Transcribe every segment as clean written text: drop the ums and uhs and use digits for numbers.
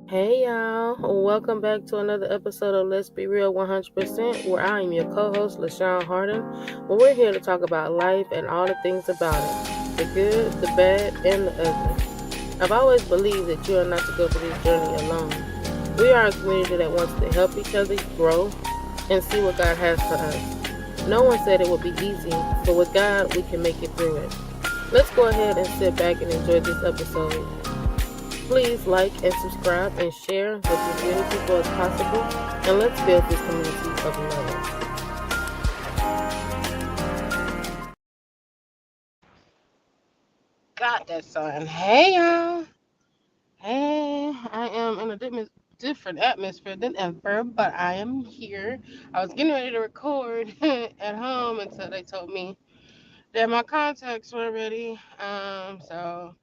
Hey y'all, welcome back to another episode of Let's Be Real 100%, where I am your co-host, LaShawn Harden, where we're here to talk about life and all the things about it, the good, the bad, and the ugly. I've always believed that you are not to go through this journey alone. We are a community that wants to help each other grow and see what God has for us. No one said it would be easy, but with God, we can make it through it. Let's go ahead and sit back and enjoy this episode. Please like and subscribe and share with as many people as possible, and let's build this community of love. Got that son. Hey y'all. Hey, I am in a different atmosphere than ever, but I am here. I was getting ready to record at home until they told me that my contacts were ready. So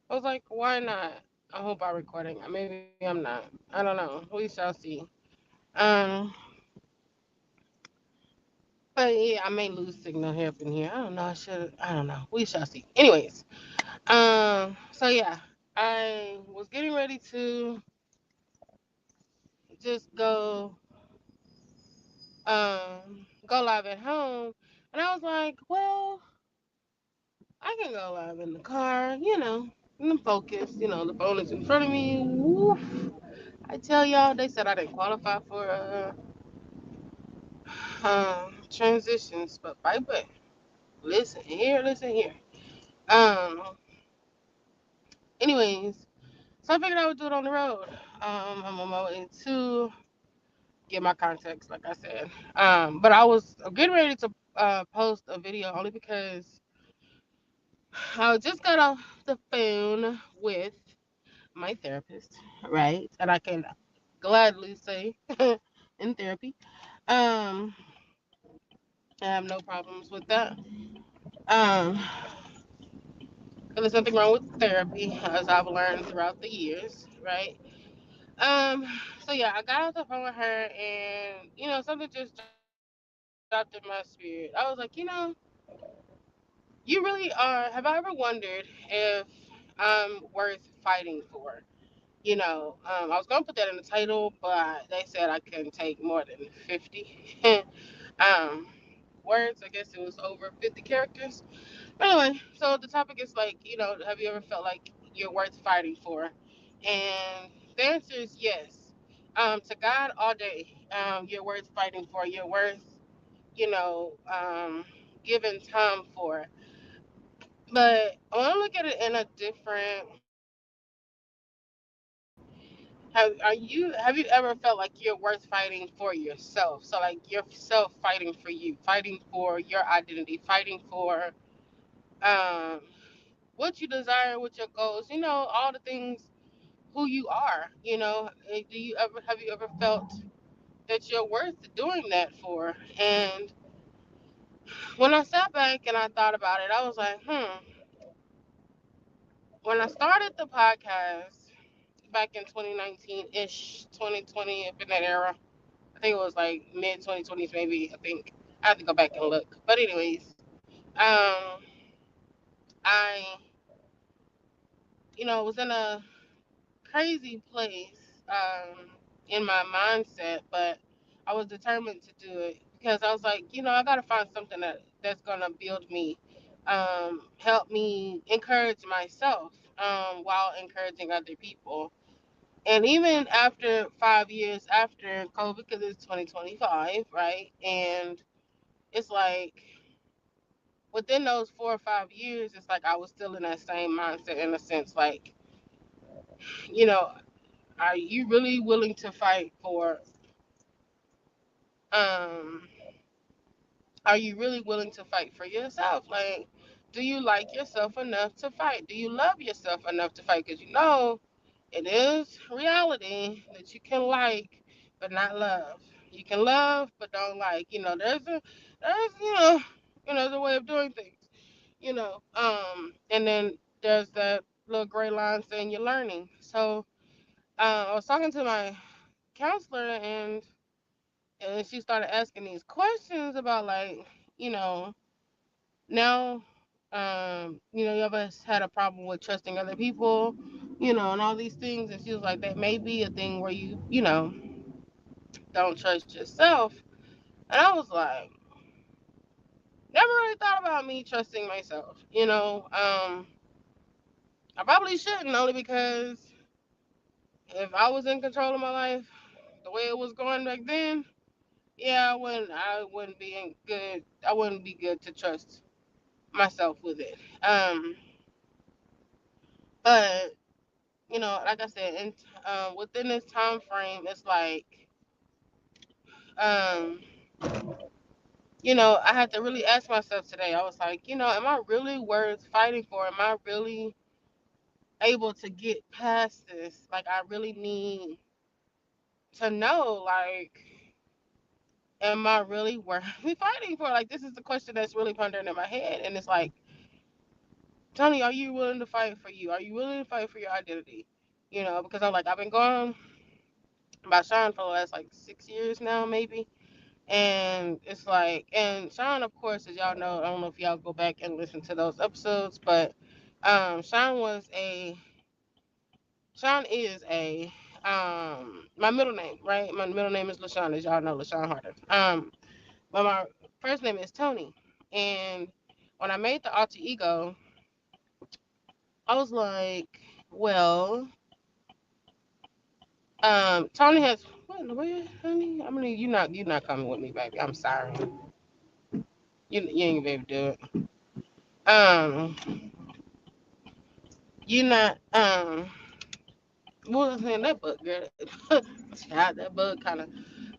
I was like, why not? I hope I'm recording. Maybe I'm not. I don't know. We shall see. Um, But yeah, I may lose signal here up in here. I don't know. I don't know. We shall see. Anyways, so yeah, I was getting ready to just go live at home, and I was like, well, I can go live in the car, and I'm focused. The phone is in front of me. Woof. I tell y'all, they said I didn't qualify for transitions, but baby, listen here. Um, anyways. So I figured I would do it on the road. I'm on my way to get my contacts, like I said. But I was getting ready to post a video only because I just got off the phone with my therapist, right? And I can gladly say in therapy. Um, I have no problems with that. Um, 'Cause there's nothing wrong with therapy, as I've learned throughout the years, right? Um, so yeah, I got off the phone with her, and something just dropped in my spirit. I was like, you really are. Have I ever wondered if I'm worth fighting for? I was gonna put that in the title, but they said I couldn't take more than 50 um words. I guess it was over 50 characters. But anyway, so the topic is like, have you ever felt like you're worth fighting for? And the answer is yes. To God all day, you're worth fighting for. You're worth, you know, um, giving time for. But I want to look at it in a different. Have you ever felt like you're worth fighting for yourself? So like yourself fighting for you, fighting for your identity, fighting for um what you desire, what your goals, all the things, who you are. Do you ever have you ever felt that you're worth doing that for? And when I sat back and I thought about it, I was like, when I started the podcast back in 2019 ish, 2020, up in that era, I think it was like mid 2020s, maybe. I think I have to go back and look. But anyways, um, I was in a crazy place in my mindset, but I was determined to do it because I was like, I gotta find something that's gonna build me, help me encourage myself, while encouraging other people. And even after 5 years after COVID, because it's 2025, right? And it's like within those 4 or 5 years, it's like I was still in that same mindset in a sense, like, you know, are you really willing to fight for um are you really willing to fight for yourself? Like, do you like yourself enough to fight? Do you love yourself enough to fight? Because it is reality that you can like but not love. You can love but don't like. There's a way of doing things. And then there's that little gray line saying you're learning. So I was talking to my counselor, and she started asking these questions about, like, you know now, You ever had a problem with trusting other people, and all these things. And she was like, that may be a thing where you don't trust yourself. And I was like, never really thought about me trusting myself. I probably shouldn't, only because if I was in control of my life the way it was going back then, yeah, I wouldn't be in good. I wouldn't be good to trust myself with it. But like I said, within this time frame, it's like, um, I had to really ask myself today. I was like, am I really worth fighting for? Am I really able to get past this? Like, I really need to know, like, am I really worth fighting for? Like, this is the question that's really pondering in my head. And it's like, Tony, are you willing to fight for you? Are you willing to fight for your identity? Because I've been going by Sean for the last like 6 years now, maybe. And it's like, and Sean, of course, as y'all know, I don't know if y'all go back and listen to those episodes, but Sean is my middle name, right? My middle name is LaShawn, as y'all know, LaShawn Harder. But my first name is Tony. And when I made the alter ego, I was like, well, Tony has what in the world, honey? I mean, you're not coming with me, baby. I'm sorry. You ain't gonna be able to do it. Um, you not what was in that book, girl? Child, that bug kind of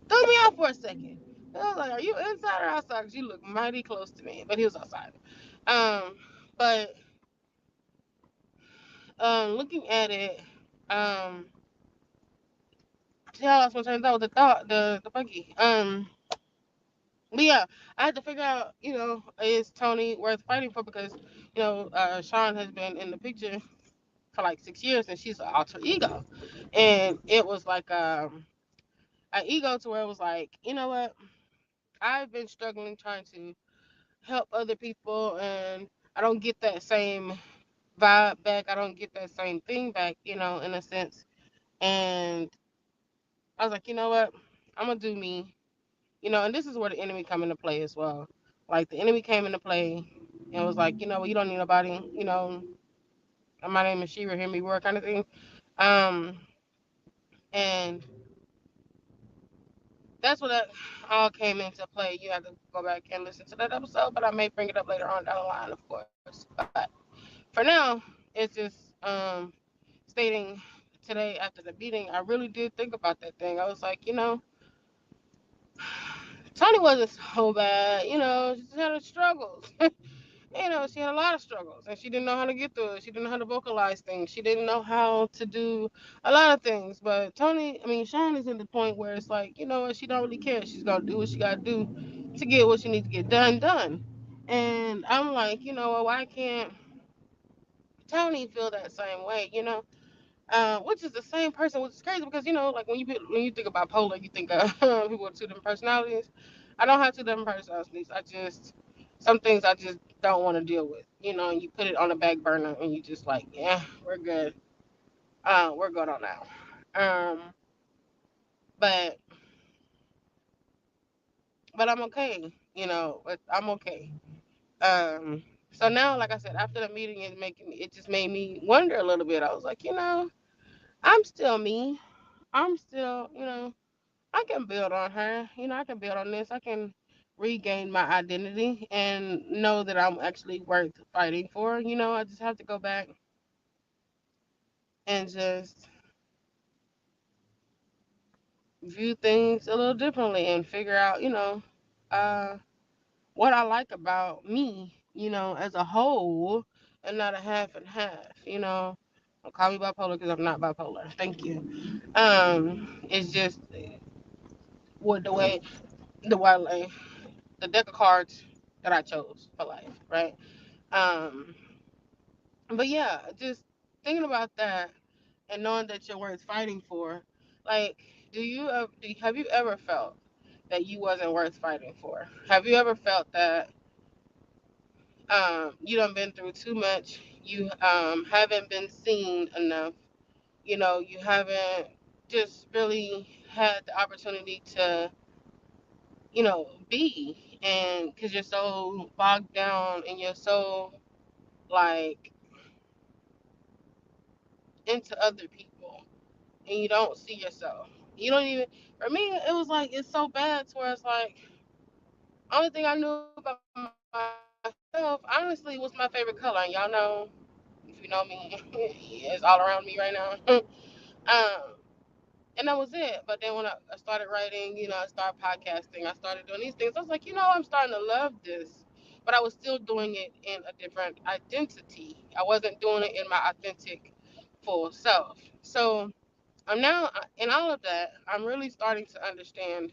threw me off for a second. I was like, "Are you inside or outside?" 'Cause you look mighty close to me, but he was outside. Um, but looking at it, um, see how I lost my train of thought with the thought, the buggy. But yeah, I had to figure out, is Tony worth fighting for? Because Sean has been in the picture for like 6 years, and she's an alter ego, and it was like an ego to where it was like, you know what? I've been struggling trying to help other people, and I don't get that same vibe back. I don't get that same thing back, in a sense. And I was like, you know what? I'm gonna do me, and this is where the enemy come into play as well. Like the enemy came into play and was like, well, you don't need nobody, my name is Shira, hear me roar kind of thing. Um, and that's what that all came into play. You have to go back and listen to that episode, but I may bring it up later on down the line, of course. But for now, it's just stating today after the meeting, I really did think about that thing. I was like, Tony wasn't so bad, she had her struggles. She had a lot of struggles and she didn't know how to get through it. She didn't know how to vocalize things. She didn't know how to do a lot of things. But Sean is in the point where it's like, what, she don't really care. She's gonna do what she gotta do to get what she needs to get done. And I'm like, why can't Tony feel that same way, which is the same person, which is crazy because like when you think about polar, you think of people with two different personalities. I don't have two different personalities. Some things I just don't want to deal with, and you put it on the back burner and you just like, yeah, we're good. We're good on now. Um, but I'm okay, but I'm okay. So now, like I said, after the meeting, it just made me wonder a little bit. I was like, I'm still me. I'm still, I can build on her. I can build on this. I can regain my identity and know that I'm actually worth fighting for. I just have to go back and just view things a little differently and figure out, uh, what I like about me, as a whole and not a half and half. Don't call me bipolar because I'm not bipolar. Thank you. It's just what the way the deck of cards that I chose for life, right? Um, but yeah, just thinking about that and knowing that you're worth fighting for, like, have you ever felt that you wasn't worth fighting for? Have you ever felt that You done been through too much. You haven't been seen enough. You haven't just really had the opportunity to, be. And because you're so bogged down and you're so like into other people and you don't see yourself. You don't even, for me, it was like, it's so bad to where it's like, only thing I knew about myself, honestly, was my favorite color. And y'all know, if you know me, it's all around me right now. And that was it. But then when I started writing, I started podcasting, I started doing these things. I was like, I'm starting to love this. But I was still doing it in a different identity. I wasn't doing it in my authentic full self. So I'm now, in all of that, I'm really starting to understand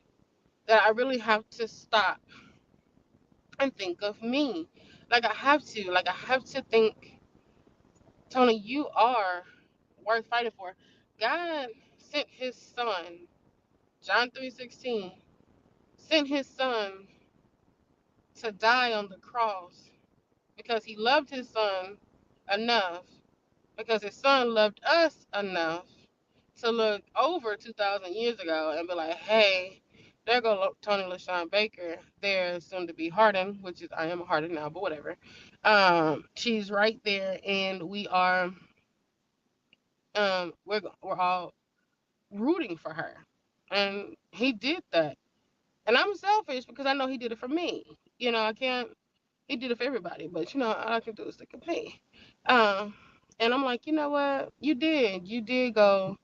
that I really have to stop and think of me. Like I have to think, Tony, you are worth fighting for. God sent his son, John 3:16, sent his son to die on the cross because he loved his son enough, because his son loved us enough to look over 2,000 years ago and be like, hey, there go Tony LaShawn Baker. There's soon to be Harden, which is, I am Harden now, but whatever. She's right there, and we're all rooting for her, and he did that. And I'm selfish because I know he did it for me. I can't. He did it for everybody, but all I can do is think of me. Um, and I'm like, you know what? You did go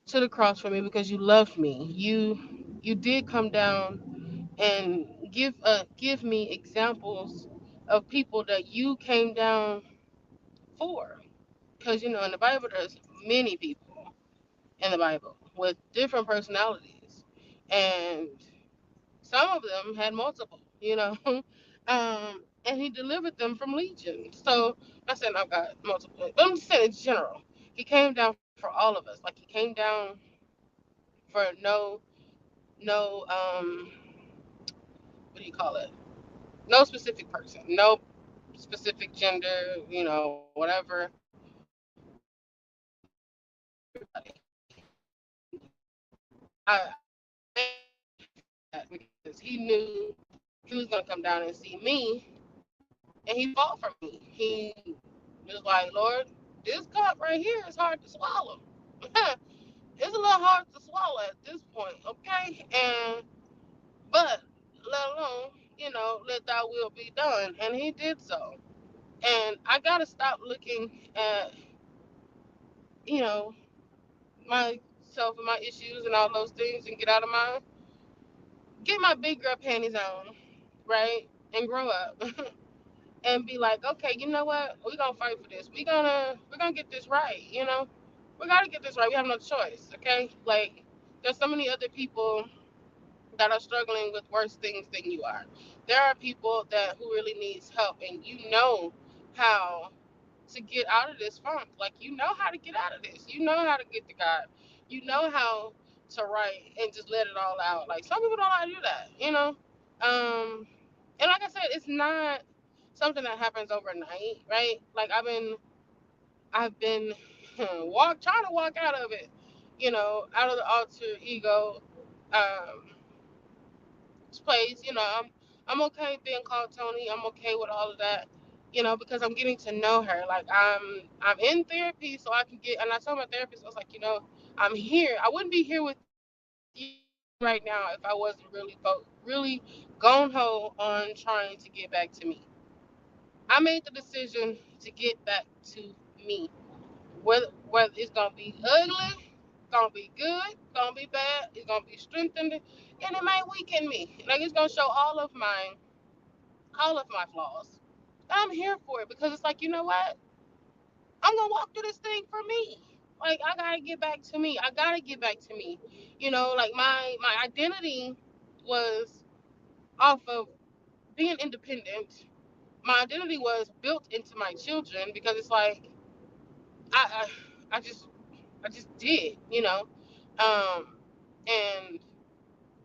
to the cross for me because you loved me. You did come down and give me examples of people that you came down for. Because in the Bible there's many people in the Bible with different personalities, and some of them had multiple. And he delivered them from legion. So I said I've got multiple, but I'm just saying in general. He came down for all of us. Like he came down for no what do you call it? No specific person, no specific gender, whatever. I that because he knew he was gonna come down and see me, and he fought for me. He was like, Lord, this cup right here is hard to swallow. It's a little hard to swallow at this point, okay? And but let alone, let thy will be done. And he did so. And I gotta stop looking at, you know, myself and my issues and all those things and get my big girl panties on, right? And grow up. And be like, okay, you know what? We're gonna fight for this. We're gonna get this right, We gotta get this right. We have no choice, okay? Like, there's so many other people that are struggling with worse things than you are. There are people who really needs help, and you know how to get out of this funk. Like, you know how to get out of this. You know how to get to God. You know how to write and just let it all out. Like, some people don't know how to do that. And like I said, it's not something that happens overnight, right? Like, I've been trying to walk out of it, out of the alter ego um place. I'm okay being called Tony. I'm okay with all of that, because I'm getting to know her. Like, I'm in therapy, so I can get. And I told my therapist, I was like, I'm here. I wouldn't be here with you right now if I wasn't really gung ho on trying to get back to me. I made the decision to get back to me. Whether it's gonna be ugly, gonna be good, gonna be bad, it's gonna be strengthened, and it might weaken me. Like, it's gonna show all of my flaws. I'm here for it because it's like, you know what? I'm gonna walk through this thing for me. Like, I gotta get back to me. I gotta get back to me. Like, my identity was off of being independent. My identity was built into my children because it's like I I, I just I just did, and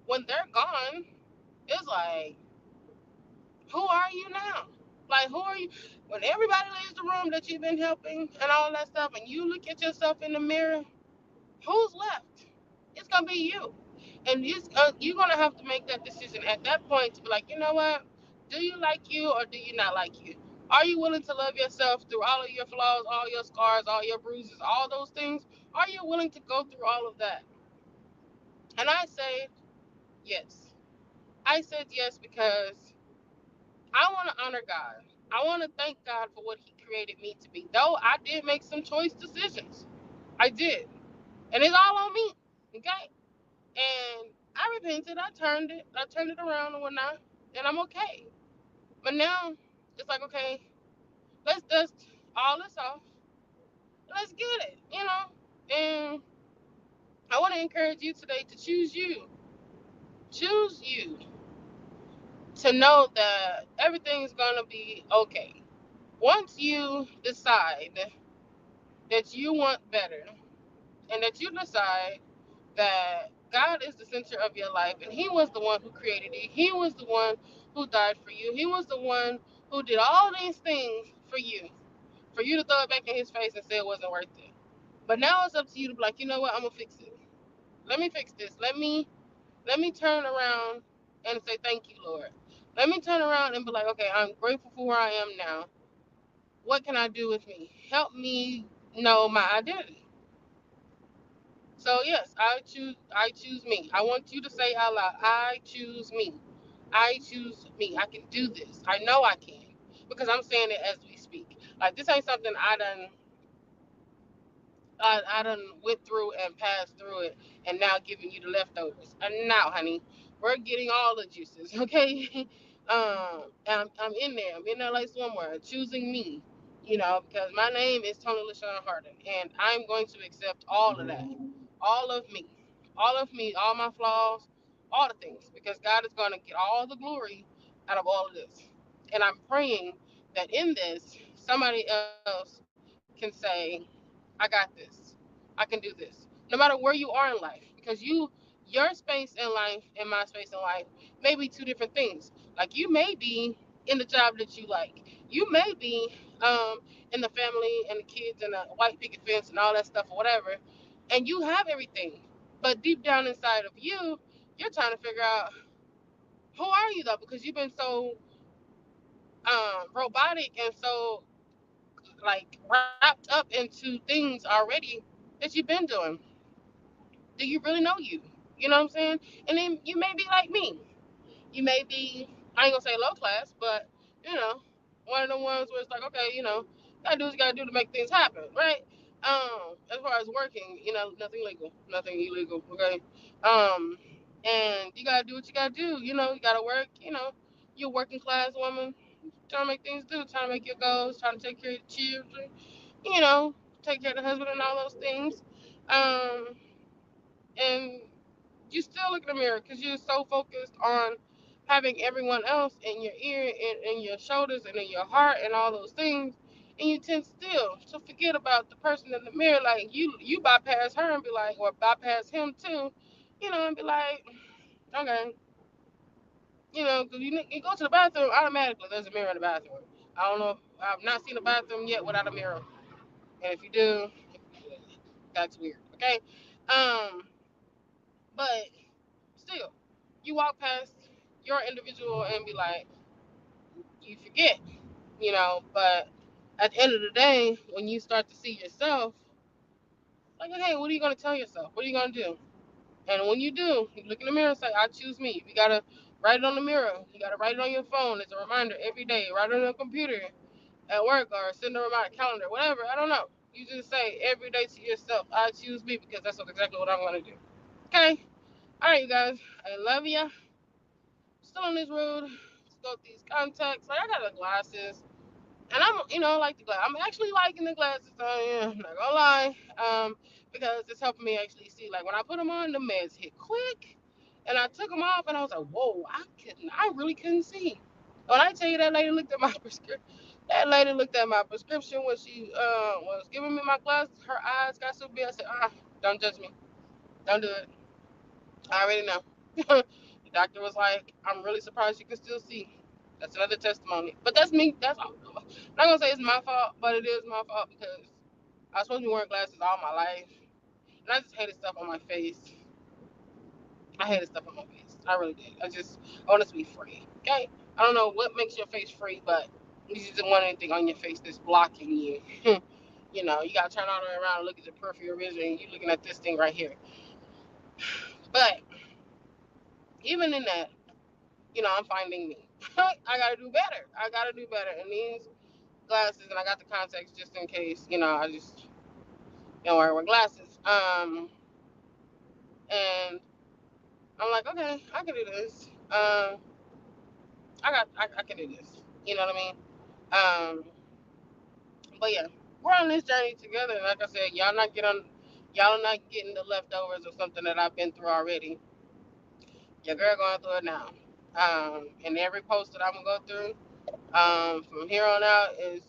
when they're gone, it's like, who are you now? Like, who are you? When everybody leaves the room that you've been helping and all that stuff, and you look at yourself in the mirror, who's left? It's gonna be you, and you're gonna have to make that decision at that point to be like, you know what? Do you like you or do you not like you? Are you willing to love yourself through all of your flaws, all your scars, all your bruises, all those things? Are you willing to go through all of that? And I say yes. I said yes because I want to honor God. I want to thank God for what He created me to be. Though I did make some choice decisions, I did, and it's all on me. Okay. And I repented. I turned it. I turned it around and whatnot. And I'm okay. But now it's like, okay, let's dust all this off. Let's get it, you know? And I want to encourage you today to choose you. Choose you to know that everything's going to be okay. Once you decide that you want better and that you decide that God is the center of your life, and He was the one who created you. He was the one who died for you. He was the one who did all these things for you to throw it back in His face and say it wasn't worth it. But now it's up to you to be like, you know what? I'm gonna fix it. Let me fix this. Let me turn around and say thank you, Lord. Let me turn around and be like, okay, I'm grateful for where I am now. What can I do with me? Help me know my identity. So yes, I choose me. I want you to say out loud, I choose me. I choose me. I can do this. I know I can. Because I'm saying it as we speak. Like this ain't something I done went through and passed through it and now giving you the leftovers. And now, honey, we're getting all the juices, okay? And I'm in there. I'm in there like swimwear, choosing me, because my name is Tony LaShawn Harden, and I'm going to accept all of that, all of me, all my flaws, all the things, because God is going to get all the glory out of all of this. And I'm praying that in this, somebody else can say, I got this. I can do this. No matter where you are in life. Because your space in life and my space in life may be two different things. Like you may be in the job that you like. You may be in the family and the kids and the white picket fence and all that stuff or whatever. And you have everything. But deep down inside of you, you're trying to figure out who are you though? Because you've been so robotic and so like wrapped up into things already that you've been doing. Do you really know you? You know what I'm saying? And then you may be like me. You may be, I ain't gonna say low class, but you know, one of the ones where it's like, okay, gotta do what you gotta do to make things happen, right? As far as working, nothing legal, nothing illegal, okay? Um, and you gotta do what you gotta do, you gotta work, you're a working class woman, trying to make things do, trying to make your goals, trying to take care of the children, you know, take care of the husband and all those things. Um, and you still look in the mirror because you're so focused on having everyone else in your ear and in your shoulders and in your heart and all those things, and you tend still to forget about the person in the mirror. Like you bypass her and be like, or bypass him too, and be like, okay, because you go to the bathroom automatically. There's a mirror in the bathroom. I don't know. I've not seen a bathroom yet without a mirror, and if you do, that's weird. Okay, um, but still, you walk past your individual and be like, you forget, but at the end of the day, when you start to see yourself, like, hey, what are you going to tell yourself? What are you going to do? And when you do, you look in the mirror and say, I choose me. You got to write it on the mirror. You got to write it on your phone as a reminder every day. Write it on your computer at work or send a reminder calendar, whatever. I don't know. You just say every day to yourself, I choose me because that's exactly what I'm going to do. Okay? All right, you guys. I love you. Still on this road. Let's go with these contacts. Like, I got the glasses. And I like the glass. I'm actually liking the glasses. So, yeah, I'm not gonna lie. Because it's helping me actually see. Like, when I put them on, the meds hit quick. And I took them off, and I was like, whoa, I really couldn't see. When I tell you that lady looked at my prescription, when she was giving me my glasses. Her eyes got so big. I said, don't judge me. Don't do it. I already know. The doctor was like, I'm really surprised you can still see. That's another testimony. But that's me. I'm not gonna say it's my fault, but it is my fault because I was supposed to be wearing glasses all my life, and I just hated stuff on my face. I hated stuff on my face. I really did. I want it to be free. Okay. I don't know what makes your face free, but you just don't want anything on your face that's blocking you. You know, you gotta turn all the way around and look at your peripheral vision, and you're looking at this thing right here. But even in that, you know, I'm finding me. I gotta do better. I gotta do better. And these glasses, and I got the contacts just in case. You know, I just don't wear glasses. And I'm like, okay, I can do this. I can do this. You know what I mean? But yeah, we're on this journey together. And like I said, y'all are not getting the leftovers of something that I've been through already. Your girl going through it now. And every post that I'm gonna go through, from here on out is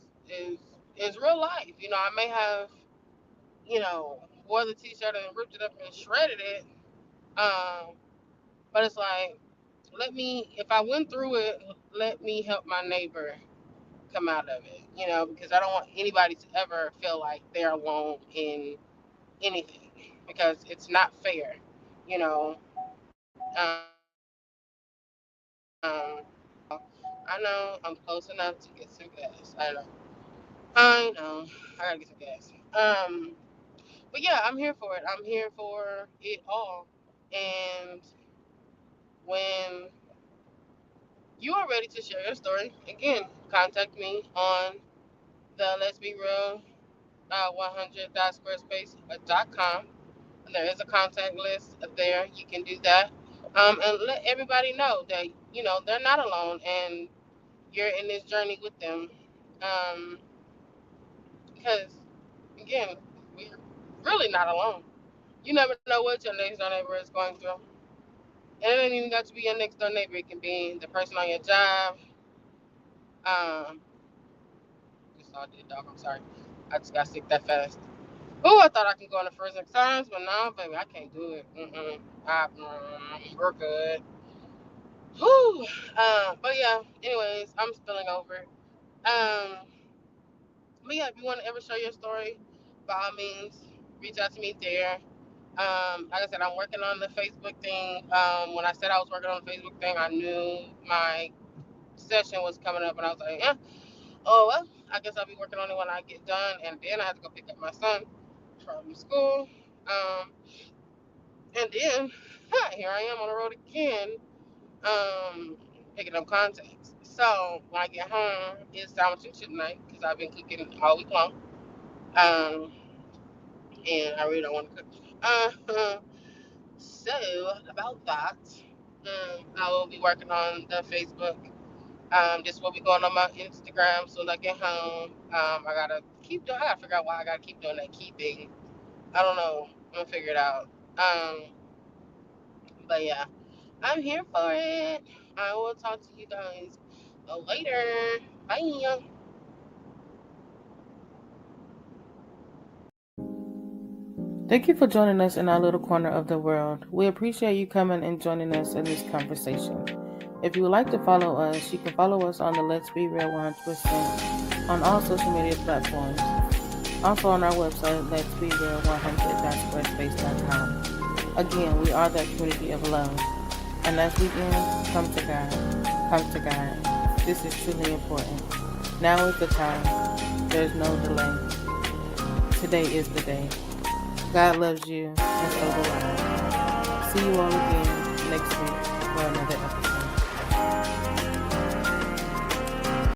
real life. You know, I may have, you know, wore the t-shirt and ripped it up and shredded it. But it's like, if I went through it, let me help my neighbor come out of it, you know, because I don't want anybody to ever feel like they're alone in anything, because it's not fair, you know. Um, I know I'm close enough to get some gas. I know, I gotta get some gas. But yeah, I'm here for it. I'm here for it all. And when you are ready to share your story, again, contact me on the Let's Be Real 100.squarespace.com. There is a contact list there. You can do that. And let everybody know that, you know, they're not alone and you're in this journey with them. Because, again, we're really not alone. You never know what your next door neighbor is going through. And it ain't even got to be your next door neighbor. It can be the person on your job. Just saw a dog. I'm sorry. I just got sick that fast. Oh, I thought I could go on the first times, but no, baby, I can't do it. We're good. Whew. But yeah, anyways, I'm spilling over. Um, but yeah, if you want to ever share your story, by all means, reach out to me there. Like I said, I'm working on the Facebook thing. When I said I was working on the Facebook thing, I knew my session was coming up, and I was like, yeah, oh well, I guess I'll be working on it when I get done, and then I have to go pick up my son from school. And then here I am on the road again, picking up contacts. So when I get home, it's sandwich tonight because I've been cooking all week long. And I really don't want to cook. So about that, I will be working on the Facebook. Just what be going on my Instagram. So when I get home, I gotta I gotta figure out why I gotta keep doing that keeping. I don't know. I'm gonna figure it out. But yeah, I'm here for it. I will talk to you guys later. Bye. Thank you for joining us in our little corner of the world. We appreciate you coming and joining us in this conversation. If you would like to follow us, you can follow us on the Let's Be Real 100% on all social media platforms. Also on our website, letsbereal100.squarespace.com. Again, we are that community of love. And as we end, come to God. Come to God. This is truly important. Now is the time. There's no delay. Today is the day. God loves you, and so do I. See you all again next week for another episode.